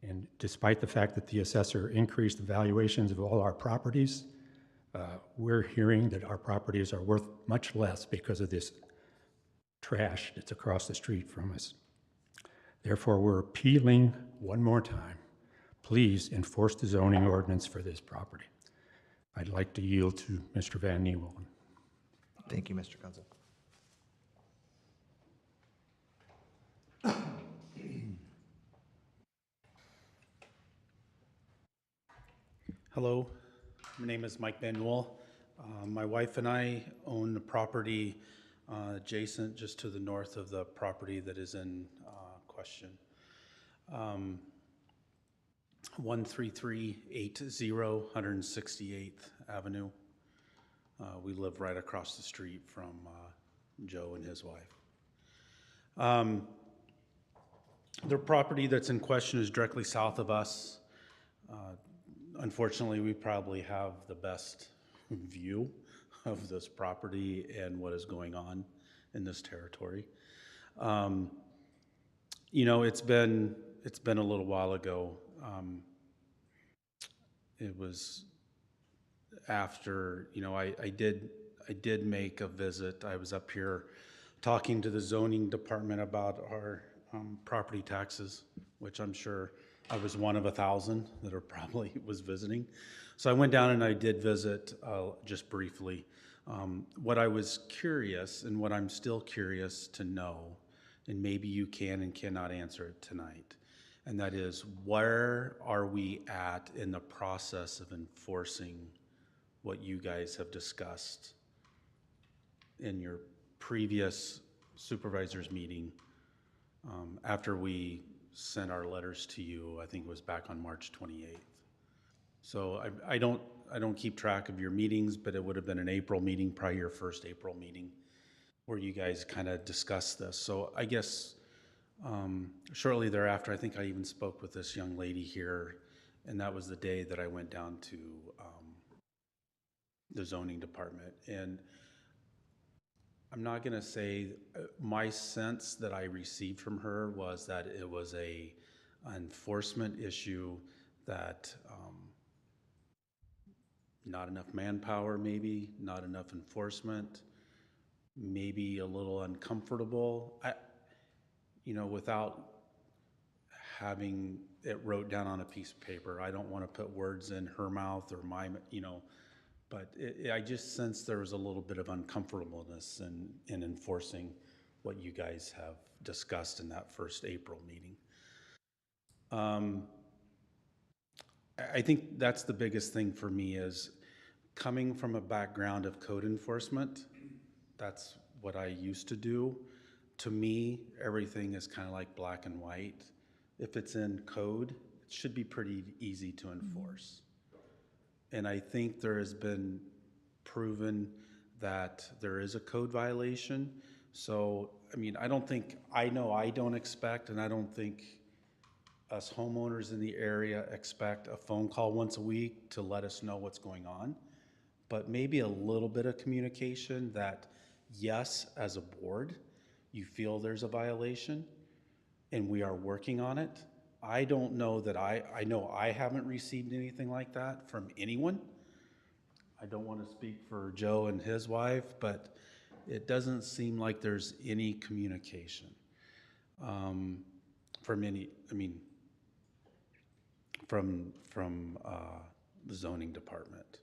And despite the fact that the assessor increased the valuations of all our properties, we're hearing that our properties are worth much less because of this trash that's across the street from us. Therefore, we're appealing one more time. Please enforce the zoning ordinance for this property. I'd like to yield to Mr. Van Nieuwelen. Thank you, Mr. Kunzel. Hello, my name is Mike Van Nieuwel. My wife and I own the property adjacent just to the north of the property that is in question. 13380 168th Avenue. We live right across the street from Joe and his wife. The property that's in question is directly south of us. Unfortunately, we probably have the best view of this property and what is going on in this territory. You know, it's been a little while ago. It was after, you know, I did make a visit. I was up here talking to the zoning department about our property taxes, which I'm sure I was one of 1,000 that are probably was visiting. So I went down and I did visit just briefly. What I was curious and what I'm still curious to know, and maybe you can and cannot answer it tonight, and that is, where are we at in the process of enforcing what you guys have discussed in your previous supervisors meeting after we sent our letters to you? I think it was back on March 28th. So I don't keep track of your meetings, but it would have been an April meeting, probably your first April meeting, where you guys kind of discussed this. So I guess shortly thereafter, I think I even spoke with this young lady here, and that was the day that I went down to the zoning department. And I'm not going to say, my sense that I received from her was that it was a enforcement issue, that not enough manpower, maybe not enough enforcement, maybe a little uncomfortable. You know, without having it wrote down on a piece of paper, I don't want to put words in her mouth or my, you know, but I just sensed there was a little bit of uncomfortableness in enforcing what you guys have discussed in that first April meeting. I think that's the biggest thing for me, is coming from a background of code enforcement. That's what I used to do. To me, everything is kind of like black and white. If it's in code, it should be pretty easy to enforce. And I think there has been proven that there is a code violation. So, I mean, I know I don't expect, and I don't think us homeowners in the area expect a phone call once a week to let us know what's going on. But maybe a little bit of communication that, yes, as a board, you feel there's a violation and we are working on it. I don't know that I know I haven't received anything like that from anyone. I don't want to speak for Joe and his wife, but it doesn't seem like there's any communication from any, I mean, from the zoning department.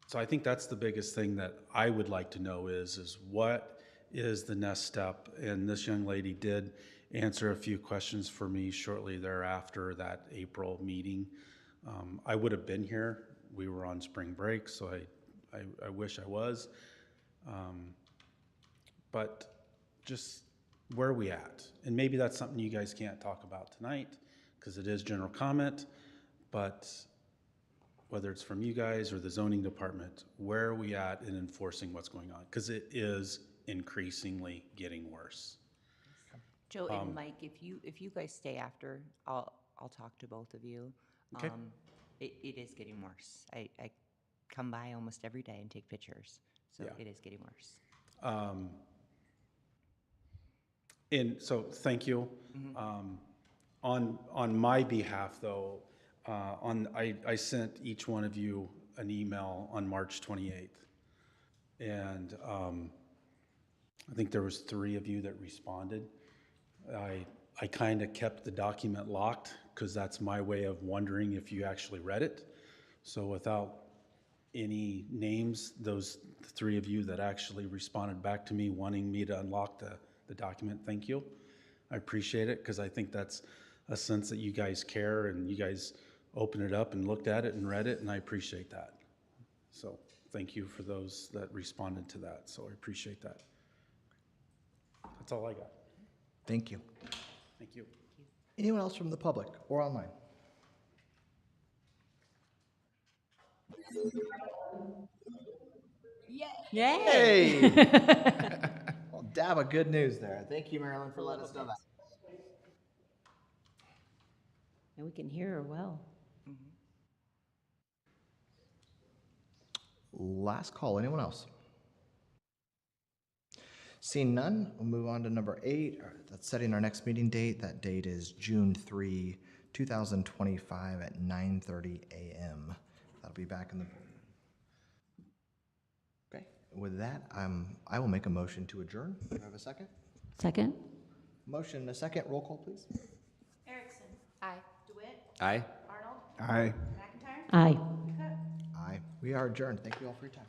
So I think that's the biggest thing that I would like to know is what is the next step? And this young lady did answer a few questions for me shortly thereafter that April meeting. I would have been here. We were on spring break, so I wish I was. But just where are we at? And maybe that's something you guys can't talk about tonight because it is general comment, but whether it's from you guys or the zoning department, where are we at in enforcing what's going on? Because it is increasingly getting worse. Joe and Mike, if you guys stay after, I'll talk to both of you. Okay. It is getting worse. I come by almost every day and take pictures, so Yeah. it is getting worse. And so, thank you. On my behalf, though, I sent each one of you an email on March 28th. And I think there was 3 of you that responded. I kind of kept the document locked because that's my way of wondering if you actually read it. So without any names, those 3 of you that actually responded back to me wanting me to unlock the document, thank you. I appreciate it because I think that's a sense that you guys care and you guys opened it up and looked at it and read it, and I appreciate that. So thank you for those that responded to that. So I appreciate that. That's all I got. Thank you. Thank you. Anyone else from the public or online? Yay! Well, dab of good news there. Thank you, Marilyn, for letting us know that. And we can hear her well. Last call. Anyone else? Seeing none, we'll move on to number 8. That's setting our next meeting date. That date is June 3, 2025 at 9:30 a.m. That'll be back in the... Okay. With that, I will make a motion to adjourn. Do I have a second? Second? Motion and a second. Roll call, please. Erickson. Aye. DeWitt. Aye. Arnold. Aye. McIntyre. Aye. Cook. Aye. We are adjourned. Thank you all for your time.